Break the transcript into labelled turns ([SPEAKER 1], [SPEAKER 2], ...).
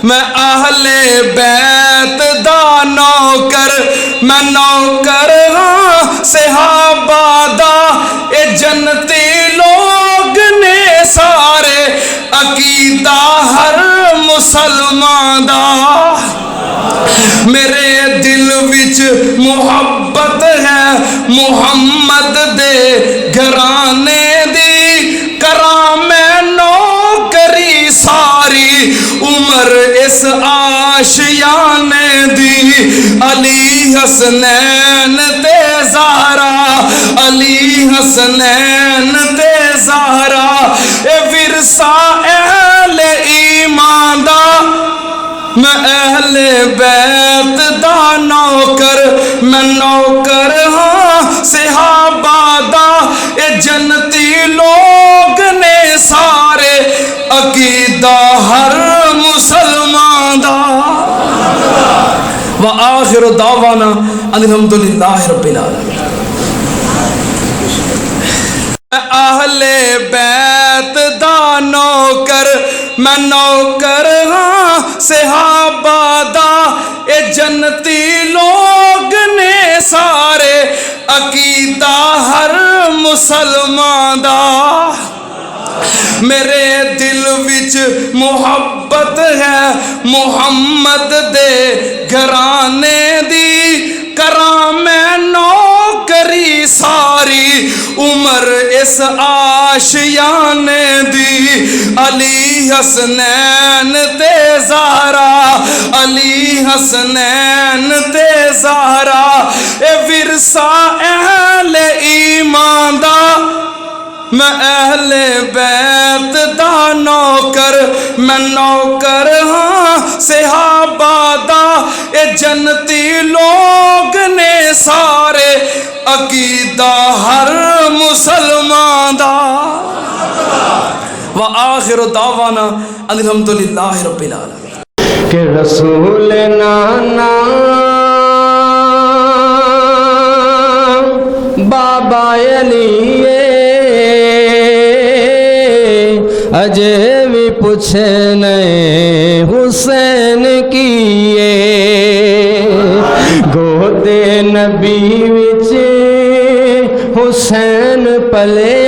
[SPEAKER 1] میں اہل بیت دا نوکر میں نوکر ہاں صحابہ دا اے جنتی لوگ نے سارے عقیدہ ہر مسلمان دا میرے دل وچ محبت ہے محمد دے گھرانے دی کراں میں نوکری ساری عمر اس آشیانے دی علی حسنین تے زہرا علی حسنین تے زہرا اے ورثہ اہل ایمان دا میں اہل بیت دا نوکر میں نوکر ہاں صحابہ دا اے جنتی لوگ نے سارے عقیدہ ہر مسلمان دا وآخر دعوانا الحمدللہ رب العالمین اہل بیت دا نوکر میں نوکر ہاں صحابہ دا اے جنتی لوگ نے سارے عقیدہ ہر مسلمان دا میرے دل وچ محبت ہے محمد دے گھرانے دی کراں میں نوکری ساری عمر اس آشیانے دی علی حسنین تے زہرا علی حسنین تے زہرا اے ورثہ اہل ایمان دا میں اہل بیت دا نوکر میں نوکر ہاں صحابہ دا اے جنتی لوگ نے سارے عقیدہ ہر مسلمان دا وآخر دعوانا الحمدللہ رب العالمین
[SPEAKER 2] کہ رسول نانا بابا علی اجے بھی پوچھے نئے حسین کیے گودے نبی وچ حسین پلے